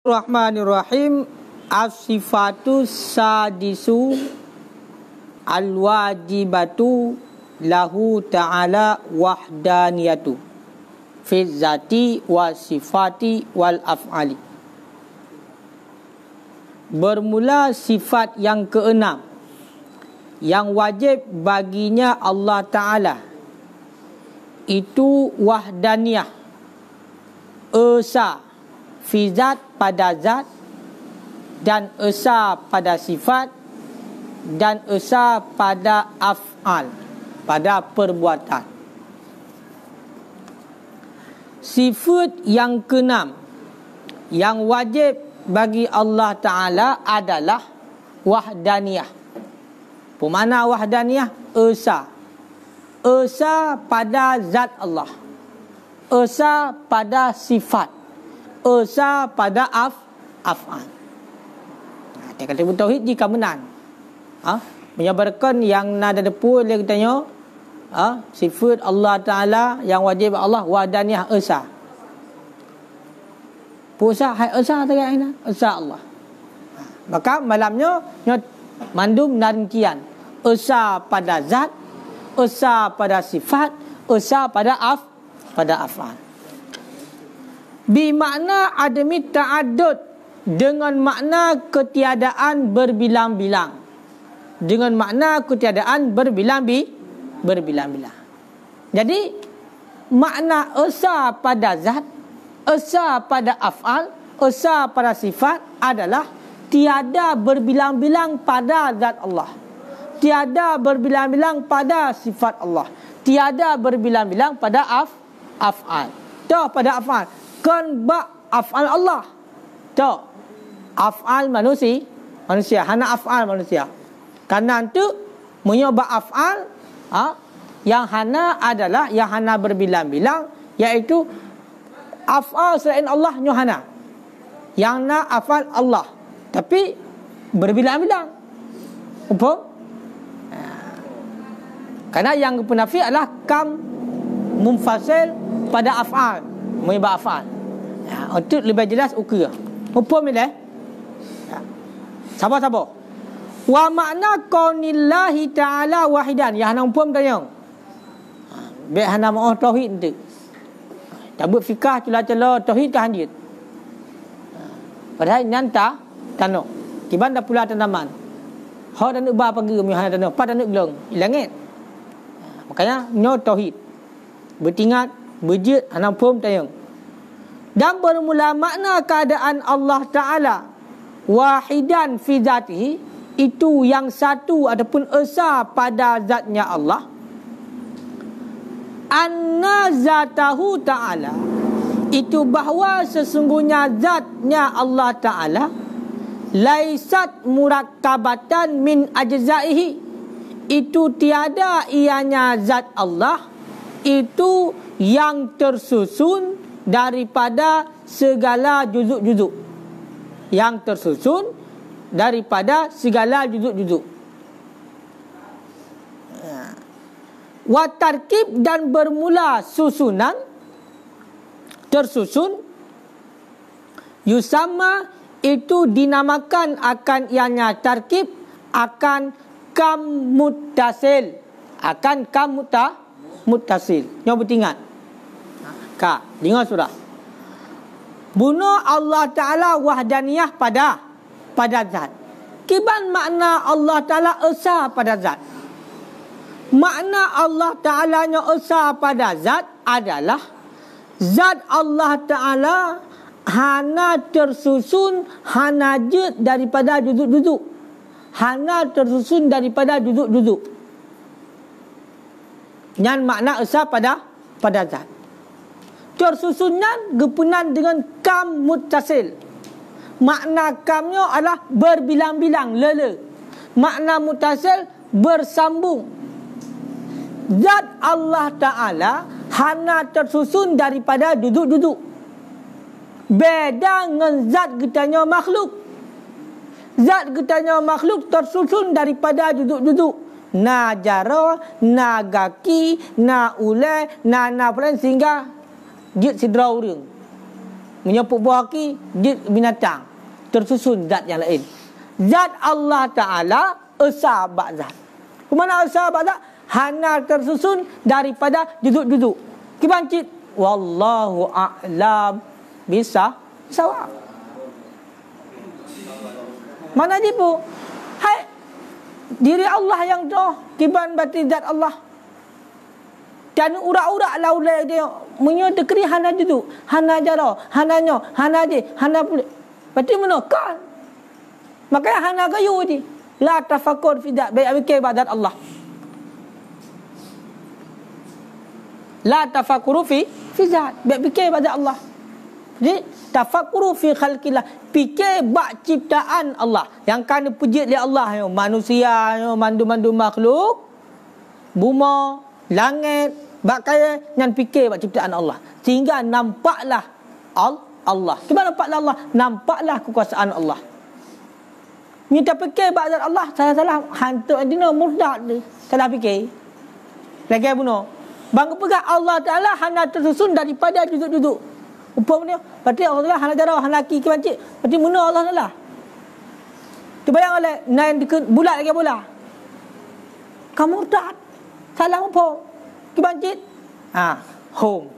Bismillahirrahmanirrahim. As-sifatu sadisu al-wajibatu lahu ta'ala wahdaniyatu fi zati wa sifati wal af'ali. Bermula sifat yang keenam yang wajib baginya Allah Ta'ala, itu wahdaniyah, esa fi zat pada zat, dan esa pada sifat, dan esa pada af'al, pada perbuatan. Sifat yang keenam yang wajib bagi Allah Ta'ala adalah wahdaniyah. Pemana wahdaniyah? Esa. Esa pada zat Allah, esa pada sifat, esa pada af'al. Dia kata bertauhid di kamenan. Menyabarkan yang nada depu dia katanya sifat Allah Ta'ala yang wajib Allah wahdaniyah esa. Puasa hai esa tagaina esa Allah. Maka malamnya mandum nantian esa pada zat, esa pada sifat, esa pada af'al. Bimakna adami ta'addud, dengan makna ketiadaan berbilang-bilang. Dengan makna ketiadaan berbilang-bilang. Jadi makna esa pada zat, esa pada af'al, esa pada sifat adalah tiada berbilang-bilang pada zat Allah, tiada berbilang-bilang pada sifat Allah, tiada berbilang-bilang pada af'al. Dah pada af'al kan ba af'al Allah. Dah af'al manusia hana af'al manusia. Kanan tu menyoba af'al yang hana adalah yang hana berbilang-bilang, iaitu af'al selain Allah nyohana. Yang na af'al Allah tapi berbilang-bilang. Apa? Karena yang penafi adalah kam mumfasil pada af'al, menyoba af'al. Untuk lebih jelas ukur. Apa milih? Sabar-sabar. Wa makna kaunillahi ta'ala wahidan. Yang hana umpam tanya. Baik hana ma'ah tauhid tu. Tabut fikah celah-celah tauhid ke handit. Padahal nyanta tanah. Kiban dah pula tanaman. Hak dan ubah pagi mi hana tanah. Pad dan gelong. Langit. Makanya nyo tauhid. Bertingat, berjid hana umpam tanya. Dan bermula makna keadaan Allah Ta'ala wahidan fi zatihi, itu yang satu ataupun esa pada zatnya Allah. Anna zatahu ta'ala, itu bahawa sesungguhnya zatnya Allah Ta'ala laisat murakkabatan min ajzaihi, itu tiada ianya zat Allah itu yang tersusun daripada segala juzuk-juzuk, yang tersusun daripada segala juzuk-juzuk. Wa tarkib, dan bermula susunan, tersusun. Yusamma, itu dinamakan akan ianya tarkib, akan kam muttasil, akan kam muttasil. Nyo bertingat. Ka, dengar surah. Bunuh Allah Ta'ala wahdaniyah pada zat. Kiban makna Allah Ta'ala esa pada zat? Makna Allah Ta'ala nya esa pada zat adalah zat Allah Ta'ala hana tersusun, hana jud daripada juzuk-juzuk, hana tersusun daripada juzuk-juzuk. Yang makna esa pada zat. Tersusunnya gepunan dengan kam muttasil. Makna kamnya adalah berbilang-bilang, lele. Makna muttasil bersambung. Zat Allah Ta'ala hana tersusun daripada duduk-duduk. Beda dengan zat getanya makhluk. Zat getanya makhluk tersusun daripada duduk-duduk. Na jara, na gaki, na ulai, na pelan, sehingga jid sidra orang. menyebut buah ki jid binatang tersusun zat yang lain. Zat Allah Ta'ala esa bak zat. Kemana esa bak zat? Hana tersusun daripada juzuk-juzuk. Kibancit wallahu a'lam bisa sawab. Mana jibu? Hai diri Allah yang doh kiban bati zat Allah. Dan urak-urak laulai dia punya dekri hana juzuk, hana jara, hana nyo, hana je, hana pulih. Berarti mana kan? Makanya hana kayu je. La tafakkur fi zat, baik fikir zat Allah. La tafakuru fi zat, baik fikir zat Allah. Jadi tafakuru fi khalqillah, fikir bak ciptaan Allah. Yang kan puji oleh Allah, manusia, mandu-mandu makhluk, buma, langit, bak kaya yang fikir bak ciptaan Allah. Sehingga nampaklah Allah. Gimana nampaklah Allah? Nampaklah kekuasaan Allah. Minta fikir bak zat Allah, salah-salah hantu adina murtad ni. Salah fikir. Lagi bunuh. Bang pegang Allah Ta'ala hana tersusun daripada juzuk-juzuk. Umpamanya, berarti Allah Ta'ala hana jarah, hana ki bancik. Berarti mana Allah Ta'ala? Terbayang oleh naik bulat lagi bola. Kamu murtad. Salah apa? Ki bancik. Home.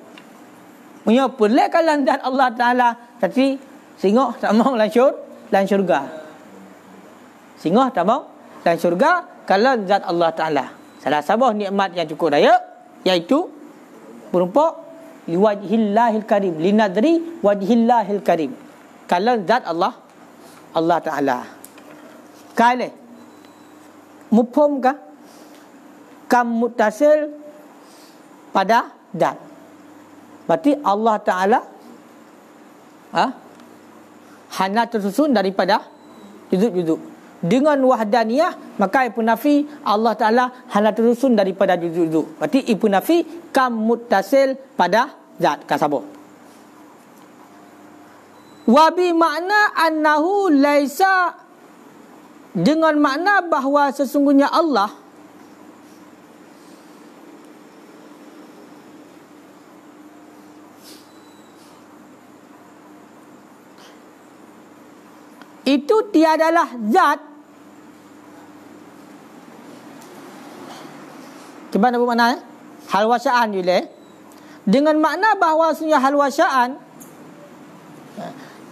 Punya pelak kalau zat Allah Ta'ala. Tapi singoh tak mau lansur syurga. Singoh tak mau dan syurga kalau zat Allah Ta'ala. Salah sabah nikmat yang cukup raya, iaitu berupa liwajhillahil karim, linadri wajhillahil karim. Kalau zat Allah Ta'ala. Kale mufhum ka kam muttasil pada zat. Berarti Allah Ta'ala hana tersusun daripada juzuk-juzuk. Dengan wahdaniyah, maka ipu nafi Allah Ta'ala hana tersusun daripada juzuk-juzuk. Berarti ipu nafi kam muttasil pada zat. Kasabur. Wabi makna annahu laisa, dengan makna bahawa sesungguhnya Allah itu tiadalah zat. Cuba nak makna hal wasya'an juga. Dengan makna bahawa sesungguhnya hal wasya'an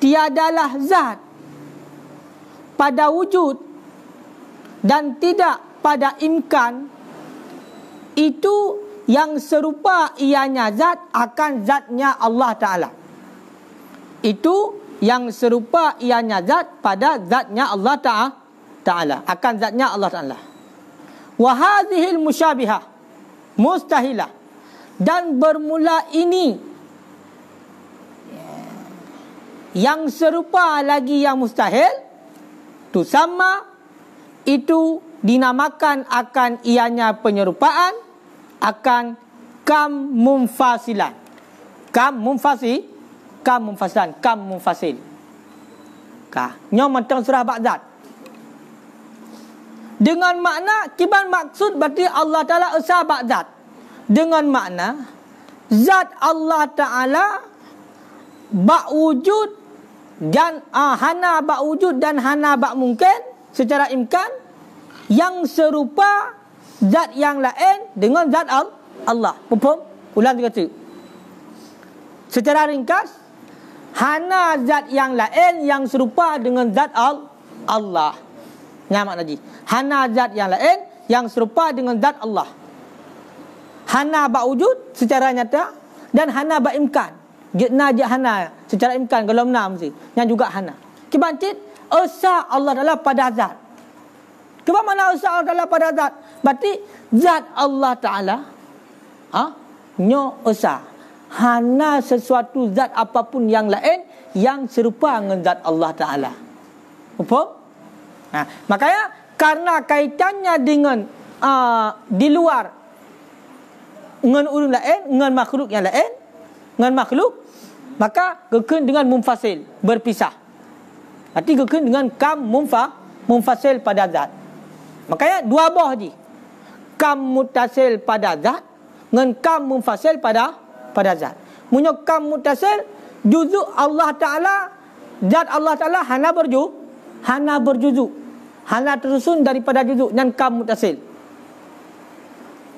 tiadalah zat pada wujud dan tidak pada imkan, itu yang serupa ianya zat akan zatnya Allah Ta'ala. Itu yang serupa ianya zat pada zatnya Allah Ta'ala, akan zatnya Allah Ta'ala. Wa hadhil musyabihah mustahilah, dan bermula ini yang serupa lagi yang mustahil tu sama, itu dinamakan akan ianya penyerupaan, akan kam munfasilan. Kam munfasil. Nyom mentang surah ba'zat. Dengan makna kiban maksud berarti Allah Ta'ala esa ba'zat. Dengan makna zat Allah Ta'ala bak wujud dan hana bak wujud dan hana bak mungkin secara imkan, yang serupa zat yang lain dengan zat Allah. Faham? Ulang kata. Secara ringkas, hana zat yang lain yang serupa dengan zat Allah. Nyamak lagi. Hana zat yang lain yang serupa dengan zat Allah. Hana bak wujud secara nyata dan hana bak imkan. Jitna hana secara imkan kalau menam mesti. Yang juga hana. Kibancit esa Allah Ta'ala pada zat. Keba mana esa Allah Ta'ala pada zat? Berarti zat Allah Ta'ala nyo esa. Hana sesuatu zat apapun yang lain yang serupa dengan zat Allah Ta'ala. Faham? Makanya karena kaitannya dengan di luar dengan ulum lain, dengan makhluk yang lain, dengan makhluk, maka kekun dengan munfasil, berpisah. Berarti kekun dengan kam munfasil pada zat. Makanya dua buah je. Kam muttasil pada zat dengan kam munfasil pada zat. Punya kam muttasil juzuk Allah Ta'ala, zat Allah Ta'ala hana berjuzuk, hana tersusun daripada juzuk, dan kam mutasil.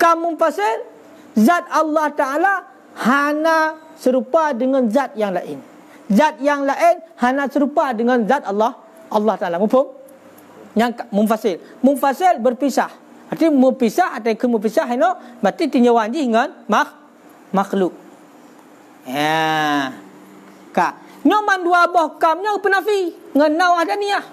Kam munfasil, zat Allah Ta'ala hana serupa dengan zat yang lain. Zat yang lain hana serupa dengan zat Allah Ta'ala. Mufhum? Yang munfasil. Munfasil berpisah. Artinya berpisah atau kemupisah itu berarti tinjauan dengan makhluk. Ya. Ka. Nyoman dua boh kamnya penafi dengan wahdaniyah.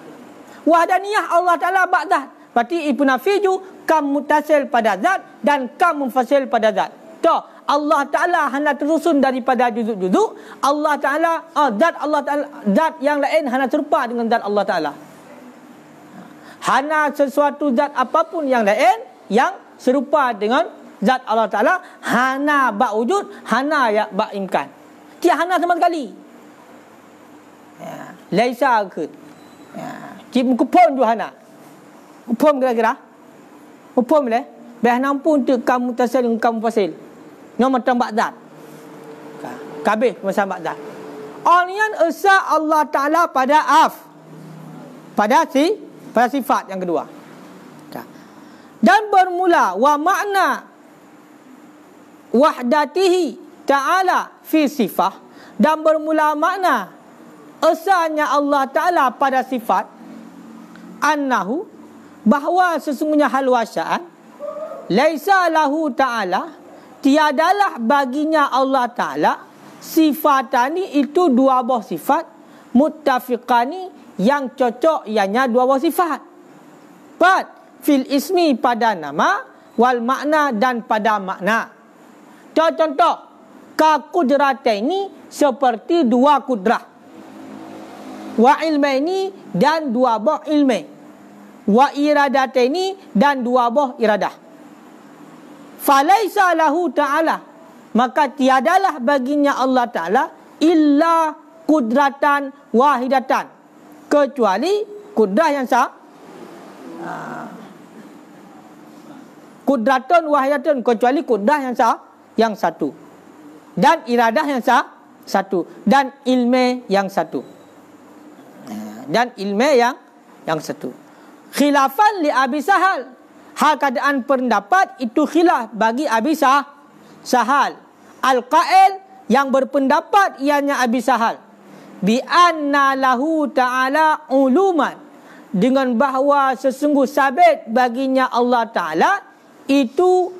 Wahdaniyah Allah Ta'ala ba'dah. Berarti penafi ju kam mutasil pada zat dan kam munfasil pada zat. Toh Allah Ta'ala hanya terusun daripada juzuk-juzuk. Allah Ta'ala, zat Allah Ta'ala, zat yang lain hanya serupa dengan zat Allah Ta'ala. Hana sesuatu zat apapun yang lain yang serupa dengan zat Allah Ta'ala, hana bak wujud, hana ya bak imkan. Dia hana sama sekali. Ya. Laisa akut. Ya. Cip mukupon tu hana. Mukupon kira-kira. Mukupon boleh. Biar nampun tu kamu tasil dengan kamu fasil. Nama tambak zat. Kabeh masa bak zat. Onian esa Allah Ta'ala pada pada sifat yang kedua. Dan bermula wa makna wahdatihi ta'ala fi sifah, dan bermula makna esanya Allah Ta'ala pada sifat, annahu, bahawa sesungguhnya hal wasya'an, laisa lahu ta'ala, tiadalah baginya Allah Ta'ala, sifatani itu dua buah sifat, muttafiqani yang cocok ianya dua buah sifat. Fil ismi pada nama, wal makna dan pada makna. Contoh, ka kudrataini seperti dua kudrah, wa ilmaini dan dua buah ilmi, wa iradataini dan dua buah iradah. Falaisa lahu ta'ala, maka tiadalah baginya Allah Ta'ala illa kudratan wahidatan, kecuali kudrah yang kudratun wahidatan, kecuali kudrah yang satu, dan iradah yang satu, dan ilmu yang satu, dan ilmu yang satu. Khilafan li Abi Sahal, hal keadaan pendapat itu khilaf bagi Abi Sahal. Al-Qail, yang berpendapat ianya Abi Sahal, bi anna lahu ta'ala uluman, dengan bahawa sesungguh sabit baginya Allah Ta'ala itu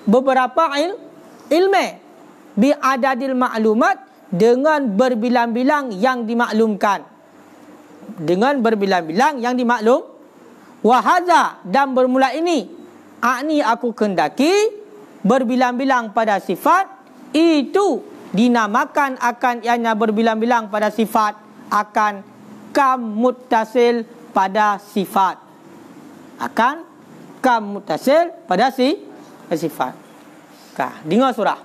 beberapa ilmu, bi adadil ma'lumat, dengan berbilang-bilang yang dimaklumkan, dengan berbilang-bilang yang dimaklum. Wahadha, dan bermula ini, akni aku kendaki, berbilang-bilang pada sifat itu dinamakan akan ianya berbilang-bilang pada sifat, akan kam muttasil pada sifat, akan kam muttasil pada sifat. Dengar surah.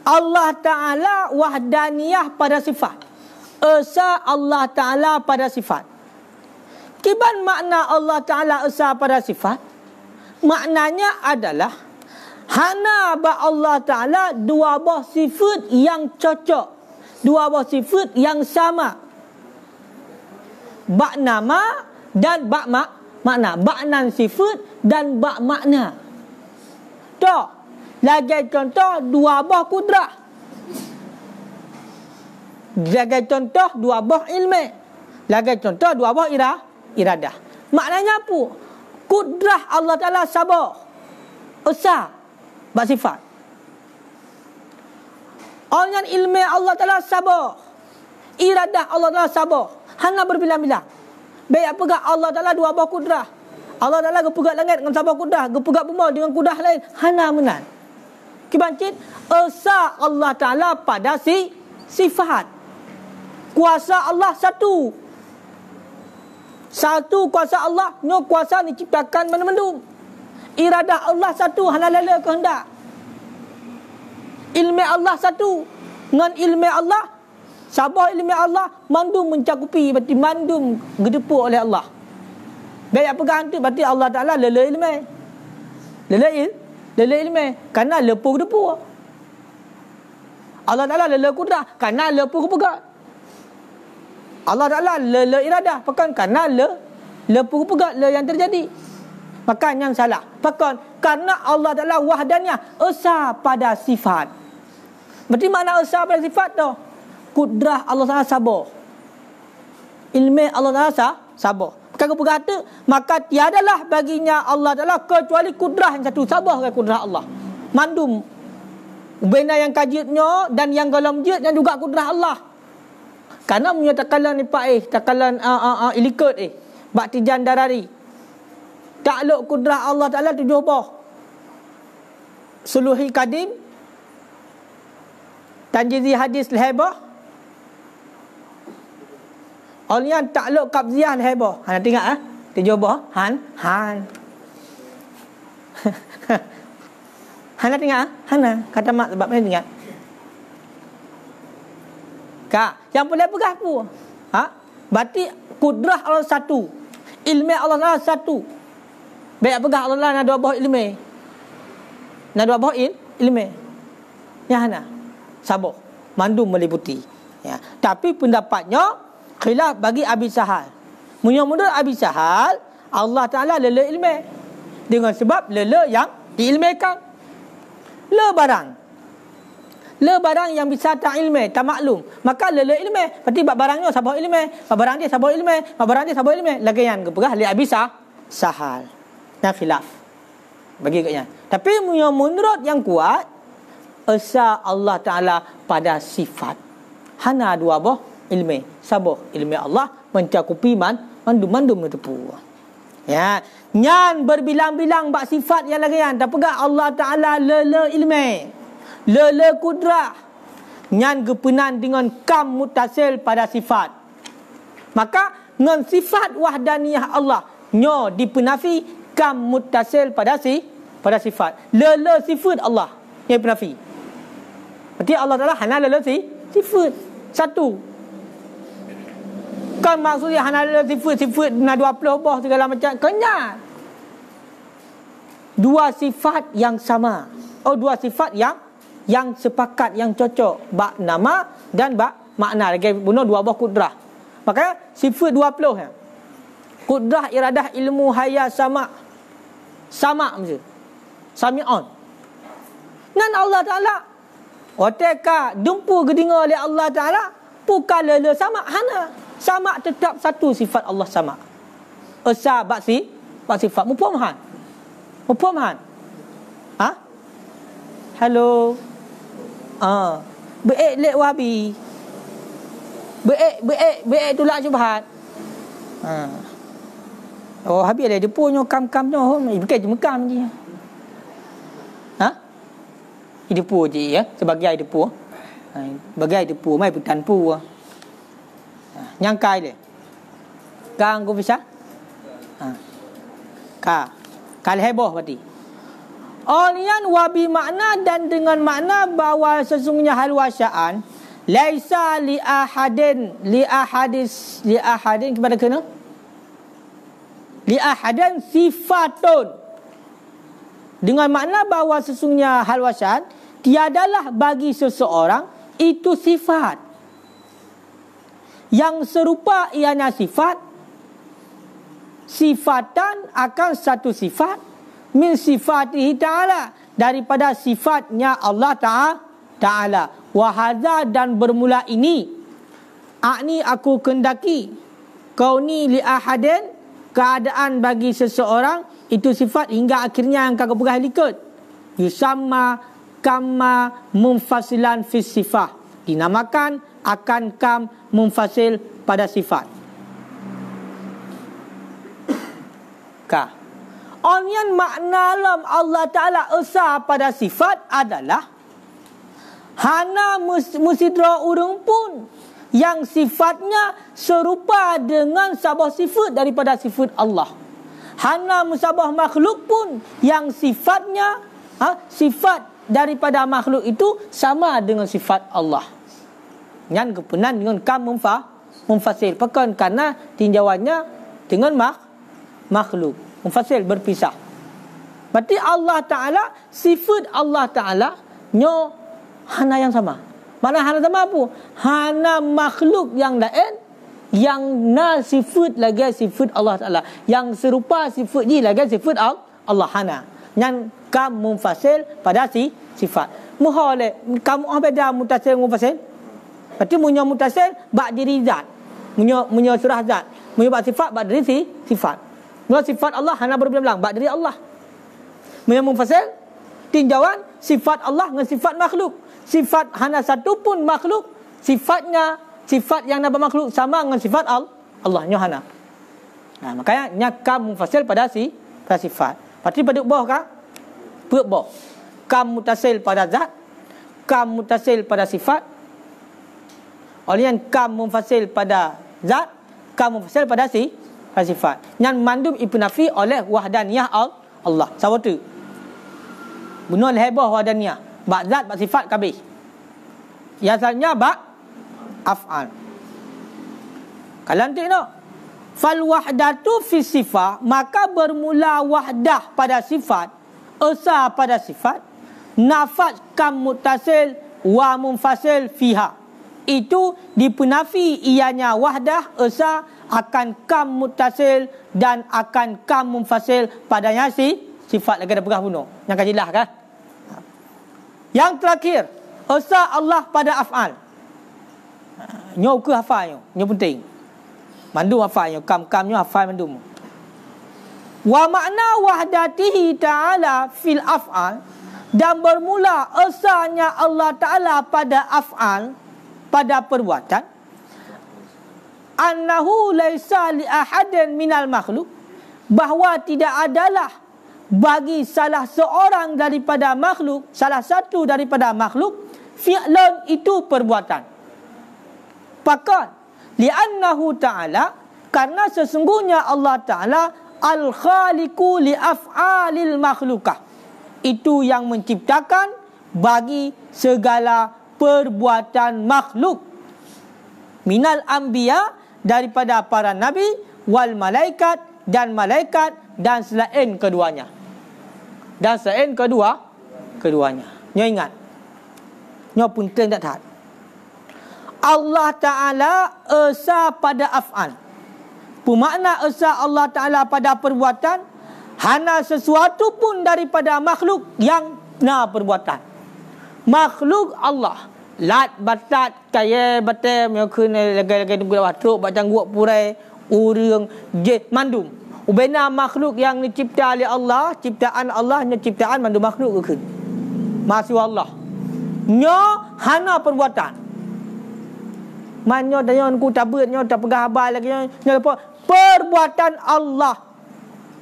Allah Ta'ala wahdaniyah pada sifat, esa Allah Ta'ala pada sifat. Kiban makna Allah Ta'ala esa pada sifat? Maknanya adalah hana ba Allah Ta'ala dua buah sifat yang cocok, dua buah sifat yang sama, bak nama dan bak makna, baknan sifat dan bak makna. Toh, lagi contoh dua buah kudrah, lagi contoh dua buah ilmu, lagi contoh dua buah iradah. Maknanya apa? Kudrah Allah Ta'ala sabar, esa, bak sifat. Orang ilmu Allah Ta'ala sabar, iradah Allah Ta'ala sabar, hana berbilang-bilang. Baik apakah Allah Ta'ala dua buah kudrah, Allah Ta'ala gepegat langit dengan sabar kudrah, gepegat bumi dengan kudrah lain, hana menan. Kibancit esa Allah Ta'ala pada sifat. Kuasa Allah satu kuasa Allah, no kuasa diciptakan mana-mana. Iradah Allah satu, halal kehendak. Ilmu Allah satu, dengan ilmu Allah, sabar ilmu Allah, mandum mencakupi, berarti mandum gedepu oleh Allah. Baik apa ganti, berarti Allah Ta'ala lele ilmu. Lele lele ilmu karena lepuh depu. Allah Ta'ala lele kudrah karena lepuh pegat. Allah Ta'ala le iradah pekan karena lepuh pegat le yang terjadi. Maka yang salah. Pekan karena Allah Ta'ala wahdaniyah esa pada sifat. Berarti makna esa pada sifat tu kudrah Allah Ta'ala sabar. Ilmu Allah Ta'ala sabar. Kalau berkata maka tiadalah baginya Allah Ta'ala kecuali kudrah yang satu. Sabar ke kudrah Allah. Mandum benda yang kajitnya dan yang galam jit dan juga kudrah Allah. Karena punya takalan ni pak takalan ilikut baktijan darari. Takluk kudrah Allah Ta'ala 7 bah. Suluhi kadim. Tanjizi hadis lehebah. Olian takluk kabziah lehebah. Han tengok 7 bah. Han. Hana tengok Hana kata mak sebab mana tengok. Kak, yang boleh pegah apa? Berarti kudrah Allah satu. Ilmu Allah Ta'ala satu. Baik pegah Allah Ta'ala nak dua buah ilmu. Nak dua buah ilmu. Ya Hana. Sabar. Mandum meliputi. Ya. Tapi pendapatnya khilaf bagi Abi Sahal. Menurut Abi Sahal, Allah Ta'ala lele ilmu. Dengan sebab lele yang diilmikan. Le barang yang bisa tak ilmu, tak maklum. Maka lele ilmu. Berarti barangnya sabar ilmu. Barang dia sabar ilmu. Barang dia sabar ilmu. Lagi yang kepegah li Abi Sahal. Nah khilaf bagi katnya. Tapi menurut yang kuat esa Allah Ta'ala pada sifat. Hana dua bah ilmu. Sabar ilmu Allah mencakupi mandum tepu. Ya, nyan berbilang-bilang bak sifat yang lagi yang tak pegah Allah Ta'ala lele ilmu. Lele kudrah. Nyan gepenan dengan kam mutasil pada sifat. Maka dengan sifat wahdaniyah Allah nyo dipenafi kam muttasil pada sifat. Lele sifat Allah yang penafi. Berarti Allah Ta'ala hana lele sifat. Satu. Kan maksudnya hana lele sifat nak 20 bah segala macam. Kenyat. Dua sifat yang sama. Dua sifat yang sepakat, yang cocok. Bak nama dan bak makna. Lagi bunuh dua buah kudrah. Makanya sifat 20 ya. Kudrah, iradah, ilmu, haya, sama macam Sami'un. Dan Allah Ta'ala wateka dumpu gedinga oleh Allah Ta'ala bukan lele sama hana. Sama tetap satu sifat Allah sama. Esa bak sifat. Mupum han. Hello. Beek lek wahabi. Beek tulak syubhat. Habis ada depunya kam-kamnya. Bukan cuma kam je. Depu je ya. Sebagai depu. Sebagai depu. Mai bukan pu. Nyangkai dia. Kang aku bisa? Kal heboh berarti. Olian wabi makna dan dengan makna bahawa sesungguhnya hal wasya'an laisa li ahadin kepada kena li ahadin sifatun, dengan makna bahawa sesungguhnya hal wasya'an tiadalah bagi seseorang itu sifat yang serupa, ianya sifatan akan satu sifat min sifatihi ta'ala, daripada sifatnya Allah Ta'ala. Wahadha, dan bermula ini akni aku kendaki kauni li ahadin, keadaan bagi seseorang itu sifat hingga akhirnya yang kagak pegah likut yusamma kama munfasilan fi sifah, dinamakan akan kam munfasil pada sifat. Onian makna lam Allah Ta'ala esa pada sifat adalah hana musidra urung pun yang sifatnya serupa dengan sabah sifat daripada sifat Allah. Hana musabah makhluk pun yang sifatnya sifat daripada makhluk itu sama dengan sifat Allah. Yang kepenan dengan kam munfasil. Pekan karena tinjauannya dengan makhluk. Munfasil berpisah. Berarti Allah Ta'ala, sifat Allah Ta'ala nyo hana yang sama. Mana hana sama apa? Hana makhluk yang lain yang na sifat lagi sifat Allah Ta'ala. Yang serupa sifat ni lagi sifat Allah hana. Yang kam munfasil pada sifat. Muhole kamu beda mutasil munfasil. Berarti munyo mutasil bak diri zat. Munyo surah zat. Munyo bak sifat bak diri sifat. Munyo sifat Allah hana berbelang bak diri Allah. Munyo munfasil tinjauan sifat Allah dengan sifat makhluk. Sifat hana satu pun makhluk, sifatnya sifat yang nama makhluk sama dengan sifat Allah nyo hana. Nah, makanya nyakam munfasil pada sifat. Berarti pada bawah kah? Bawah. Kam mutasil pada zat, kam mutasil pada sifat. Oleh yang kam munfasil pada zat, kam munfasil pada sifat. Yang mandum ibnafi oleh wahdaniyah Allah. Sama tu. Bunuh hebah wahdaniyah. Bak zat, bak sifat kabeh. Yang asalnya bak af'al. Kalau nanti no. Fal wahdatu fi sifat, maka bermula wahdah pada sifat, esa pada sifat, nafat kam mutasil wa munfasil fiha. Itu dipenafi ianya wahdah, esa akan kam mutasil dan akan kam munfasil padanya sifat lagi ada pegah bunuh. Yang kan jelas kan? Yang terakhir, esa Allah pada af'al. Nyo ke hafal nyo penting. Mandum hafal nyo, kam nyo hafal mandum. Wa makna wahdatihi ta'ala fil af'al, dan bermula esanya Allah Ta'ala pada af'al, pada perbuatan, annahu laisa li ahadin minal makhluk, bahawa tidak adalah bagi salah seorang daripada makhluk, salah satu daripada makhluk, fi'lun itu perbuatan. Pakat li'annahu ta'ala, karena sesungguhnya Allah Ta'ala al-khaliqu li'af'alil makhlukah, itu yang menciptakan bagi segala perbuatan makhluk, minal anbiya, daripada para nabi, wal malaikat, dan malaikat, dan selain keduanya. Dan selain keduanya. Nyo ingat. Nyo punten tak tahan. Allah Ta'ala esa pada af'al. Bermakna esa Allah Ta'ala pada perbuatan, hana sesuatu pun daripada makhluk yang na perbuatan. Makhluk Allah, lat batat kaya batem yang kena lagi tunggu watruk bacang guak purai urang je mandum. Ubena makhluk yang dicipta oleh Allah, ciptaan Allah, nya ciptaan mandum makhluk ke. Masya Allah. Nyo hana perbuatan. Manyo dayon ku tabut nyo tak pegah habal lagi nyo apa? Perbuatan Allah.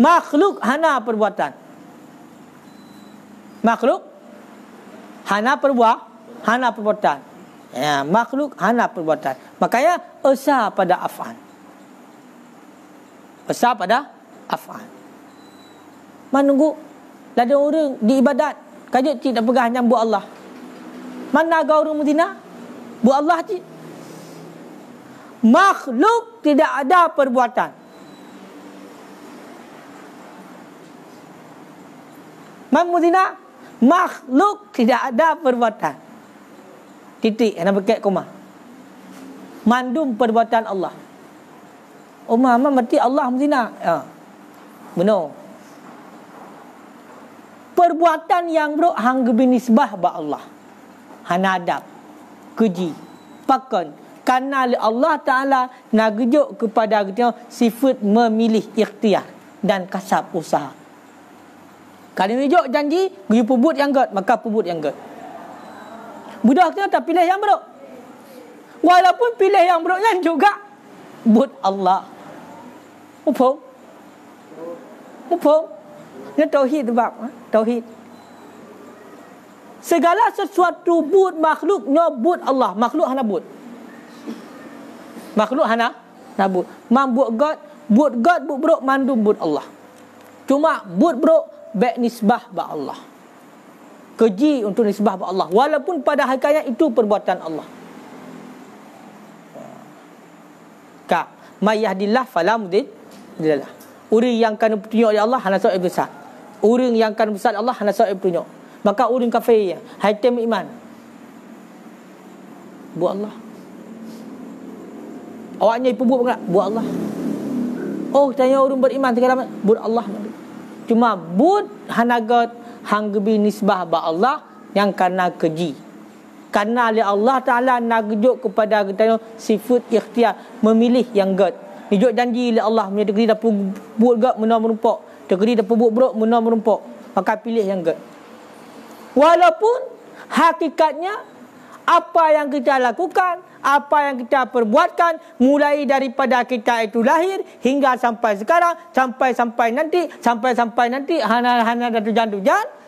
Makhluk hana perbuatan. Makhluk hana perbuatan. Ya, makhluk hana perbuatan. Makanya esa pada af'al. Esa pada af'al. Menunggu ada orang di ibadat kajut tidak pegah nyambut Allah. Mana gau orang muzina? Bu Allah cik. Makhluk tidak ada perbuatan. Mamuzina, makhluk tidak ada perbuatan. Titik, yang berkait koma. Mandum perbuatan Allah. Mama mati Allah muzina. Ya. Benar. Perbuatan yang bro hang binisbah ba Allah. Hanadab, keji, pakon. Karena Allah Ta'ala nak gejuk kepada kita sifat memilih ikhtiar dan kasab usaha. Kalau gejuk janji, gejuk pebut yang god, maka pebut yang god. Budak kita tak pilih yang buruk. Walaupun pilih yang buruknya juga but Allah. Upung. Ini tauhid bab, tauhid. Segala sesuatu but makhluk nyobut Allah, makhluk hana but. Makhluk hana nabut. Mambut God, but buruk mandum but Allah. Cuma but buruk baik nisbah ba Allah. Keji untuk nisbah ba Allah. Walaupun pada hakikatnya itu perbuatan Allah. Ka may yahdillah fala mudhill. Uri yang kena petunjuk oleh Allah hana sok besar. Orang yang akan besar Allah hanya seorang petunjuk. Maka orang kafir haitam iman. Buat Allah. Awaknya ibu buat Allah. Oh, tanya orang beriman segala buat Allah. Cuma buat hanagat hanggebi nisbah ba Allah yang karena keji. Karena Allah Taala nak gejuk kepada kita sifat ikhtiar, memilih yang gad. Hidup janji oleh Allah punya degeri dapat buat gad menang merumpak. Degeri dapat buat buruk menang merumpak. Maka pilih yang gad. Walaupun hakikatnya apa yang kita lakukan, apa yang kita perbuatkan, mulai daripada kita itu lahir hingga sampai sekarang, sampai nanti hana datujan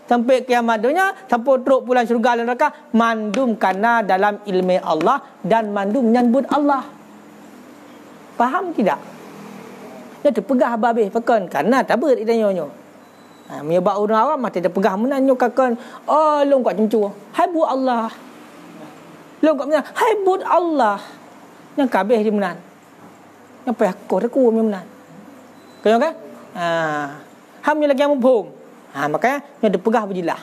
sampai kiamat dunia, sampai teruk pulang syurga dan neraka, mandum karena dalam ilmu Allah dan mandum nyambut Allah. Faham tidak? Dia terpegah babih pekan karena tak ber itanya. Menyebab orang awam mati terpegah menanyo kakan, oh long kat cemcu. Hai bu Allah. Long kat menang, hai bu Allah. Yang kabeh dia menan. Yang payah aku menan. Kau kan? Ham ni lagi mumpung. Makanya dia terpegah berjilah.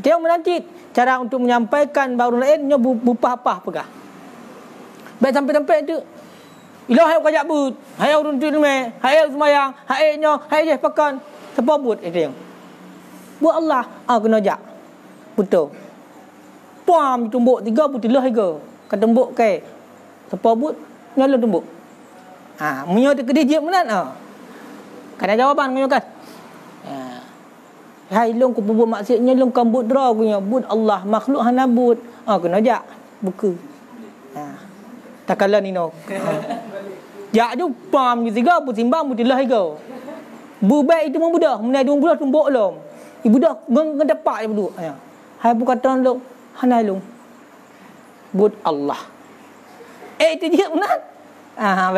Dia menanti cara untuk menyampaikan baru lain nya bupah-pah pegah. Baik sampai tu ilah hai kajak but, hai urun tu me, hai semayang, hai nya, hai je pakan. Siapa but itu yang? Buat Allah, kena jak. Betul. Pam tumbuk 3 putilah ke. Kata tumbuk ke. Siapa but? Nyala tumbuk. Munyo tu kedih je menan Kada jawapan munyo kan. Hai long ku buat maksiatnya long kan but dra punya. But Allah makhluk hana but. Kena jak. Buku. Takala ni no. Jak tu pam ni 3 putimbang putilah ke. Bubai itu mudah, menai 2 bulan tumbuk lom. Ibu dah ngedepak je duduk. Hai bu kata long, hanai long. But Allah. Itu je benar.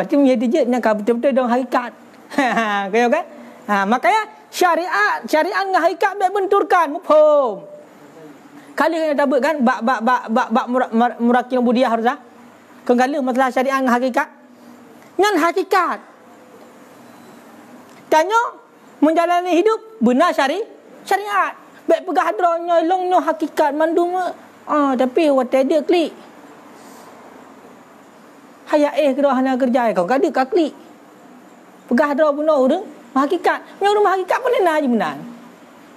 Berarti menjadi je nak betul-betul dong hakikat. Kau kan? Makanya syariat dengan hakikat baik benturkan, mufhum. Kali yang dapat kan bak murakin budiah harza. Kengala masalah syariat dengan hakikat. Dengan hakikat. Tanya menjalani hidup benar syariat. Baik pegah hadronya longnya hakikat mandum. Tapi wat ada klik. Hayat kira hana kerja kau kada ka klik. Pegah hadro benar orang hakikat. Yang orang hakikat pun nak je benar.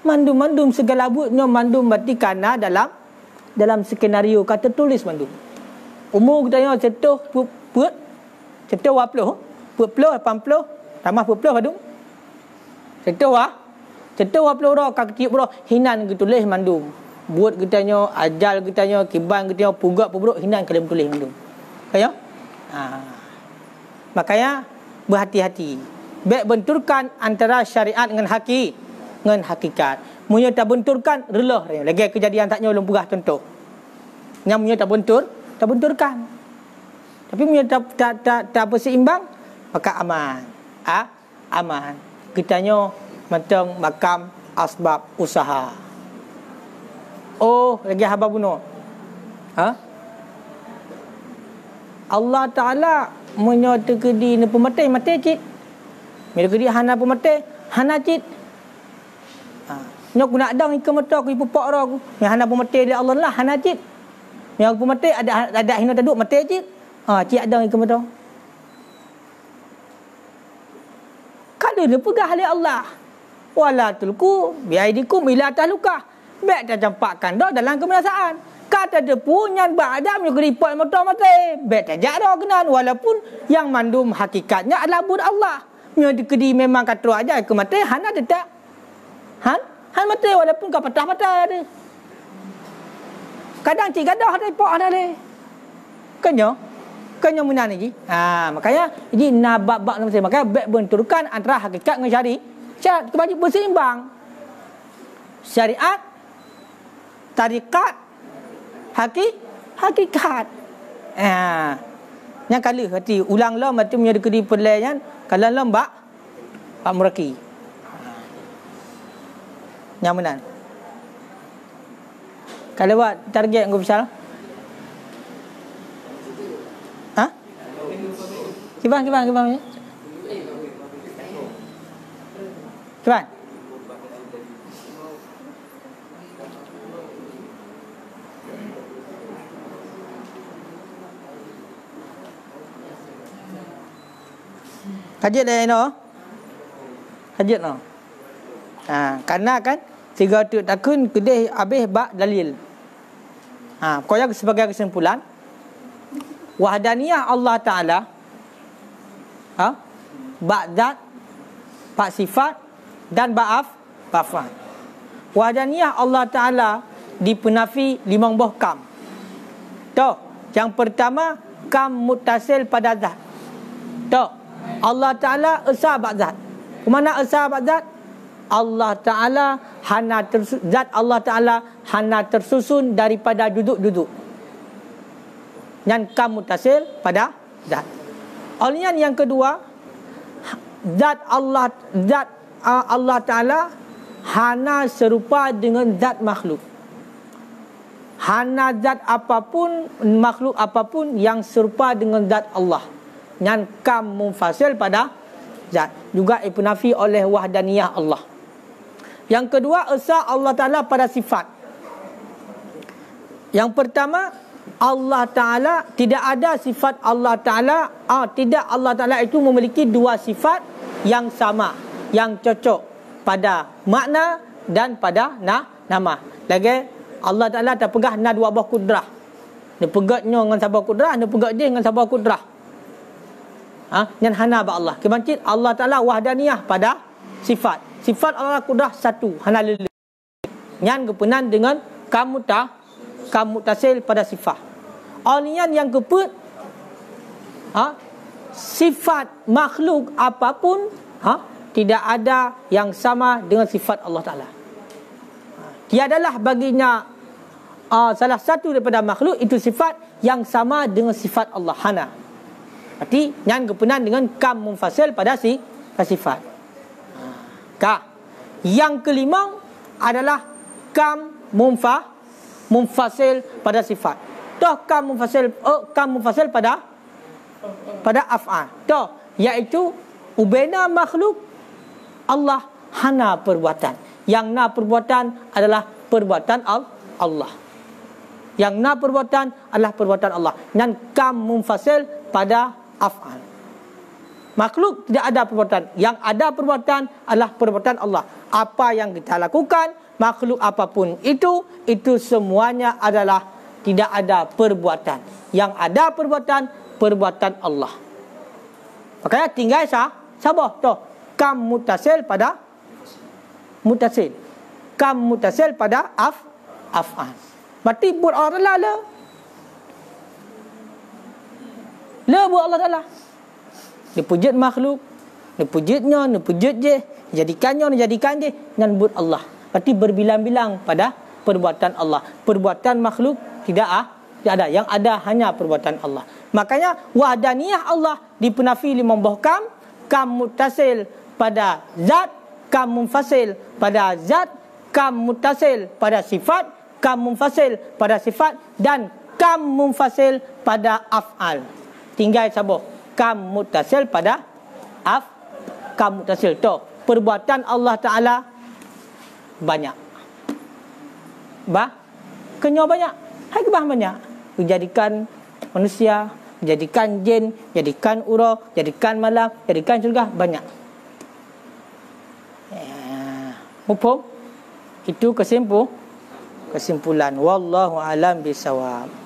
Mandum segala butnya mandum berarti karena dalam skenario kata tulis mandum. Umur kita yang cetuh buat cetuh 20 80 tambah 20 mandum. Cetuh 20 orang kak tiup bro hinan gitu tulis mandum. Buat kitanya ajal kitanya kiban kitanya pugak pubruk hinan kalian tulis mandum. Kaya? Makanya berhati-hati. Baik benturkan antara syariat dengan hakikat. Munyo tak benturkan relah. Lagi kejadian taknya ulun pegah contoh. Yang munyo tak benturkan. Tapi munyo tak berseimbang maka aman. Aman. Kitanya macam makam asbab usaha. Oh, lagi haba bunuh. Allah Ta'ala menyata kedi ni pemati mati cik. Bila kedi hana pemati hana cik. Nyok nak dang ikan mata aku ipu pak aku. Yang hana pemati dia Allah lah hana cik. Yang pemati ada hina taduk mati cik. Cik dang ikan mata. Kada dia pegah oleh Allah. Wala tulku biaidikum ila tahlukah. Baik tak campakkan dah dalam kebinasaan. Kata dia punyan ba'adam yang keripot mata-mata. Baik tak dah kenan. Walaupun yang mandum hakikatnya adalah bud Allah. Yang dikedi memang kata aja ke mata. Han ada tak? Han mata walaupun kau patah-patah ada. Kadang cik gadah ada ipok ada le. Kenyo menan lagi. Makanya jadi nabak-bak nama saya. Makanya baik benturkan antara hakikat dengan syariat wajib berseimbang. Syariat, tarikat, hakikat. Yang kali hati ulang lah macam yang dikedi perlayan kalau lembak Pak Muraki. Yang menan. Kalau buat target yang besar. Kiban. Kajian dah no. Kajian no. Karena kan tiga tu takun kedih habis bab dalil. Pokoknya sebagai kesimpulan, wahdaniyah Allah Taala bab zat, bab sifat dan bab af'al. Wahdaniyah Allah Taala dipenafi 5 buah kam. Yang pertama, kam muttasil pada zat. Allah Taala esa bab zat. Kemana esa bab zat? Allah Taala zat Allah Taala hana tersusun daripada duduk-duduk. Yang kam muttasil pada zat. Oleh yang kedua, zat Allah Taala hana serupa dengan zat makhluk. Hana zat apapun, makhluk apapun yang serupa dengan zat Allah. Yang kam munfasil pada zat. Juga dipenafi oleh wahdaniyah Allah. Yang kedua, esa Allah Ta'ala pada sifat. Yang pertama, Allah Ta'ala, tidak ada sifat Allah Ta'ala, tidak Allah Ta'ala itu memiliki 2 sifat yang sama, yang cocok pada makna dan pada nama. Lagi Allah Ta'ala tak pegah na 2 buah kudrah. Dia pegatnya dengan sabar kudrah, dia pegat dia dengan sabar kudrah. Yang hana ba Allah. Kebancit Allah Ta'ala wahdaniyah pada sifat. Sifat Allah kudrah satu, hana lele. Yang kepenan dengan kamu tasil pada sifat. Olian yang keput, sifat makhluk apapun, tidak ada yang sama dengan sifat Allah Ta'ala. Tiadalah baginya salah satu daripada makhluk itu sifat yang sama dengan sifat Allah. Hana. Berarti yang kepenan dengan kam munfasil pada sifat. Yang kelima adalah kam munfasil pada sifat. Kam munfasil pada af'al. Iaitu ubena makhluk Allah hana perbuatan. Yang na perbuatan adalah perbuatan Allah. Yang na perbuatan adalah perbuatan Allah. Dan kam munfasil pada af'al. Makhluk tidak ada perbuatan. Yang ada perbuatan adalah perbuatan Allah. Apa yang kita lakukan, makhluk apapun itu semuanya adalah tidak ada perbuatan. Yang ada perbuatan Allah. Makanya tinggal sabar. Kam mutasil pada mutasil. Kam mutasil pada af'al. Berarti buat Allah Ta'ala. Buat Allah Ta'ala. Dia pujit makhluk, dia pujitnya, dia pujit je, jadikannya, dia jadikan je, dan buat Allah. Berarti berbilang-bilang pada perbuatan Allah. Perbuatan makhluk tidak ada. Yang ada hanya perbuatan Allah. Makanya wahdaniyah Allah dipenafi 5 buah kam muttasil pada zat, kam munfasil pada zat, kam muttasil pada sifat, kam munfasil pada sifat, dan kam munfasil pada af'al. Tinggal sabar. Kam muttasil pada kam muttasil tu. Perbuatan Allah Ta'ala banyak. Kenya banyak. Hai kebah banyak. Dijadikan manusia, jadikan jin, jadikan ura, jadikan malam, jadikan surga, banyak. Itu kesimpulan. Wallahu alam bisawab.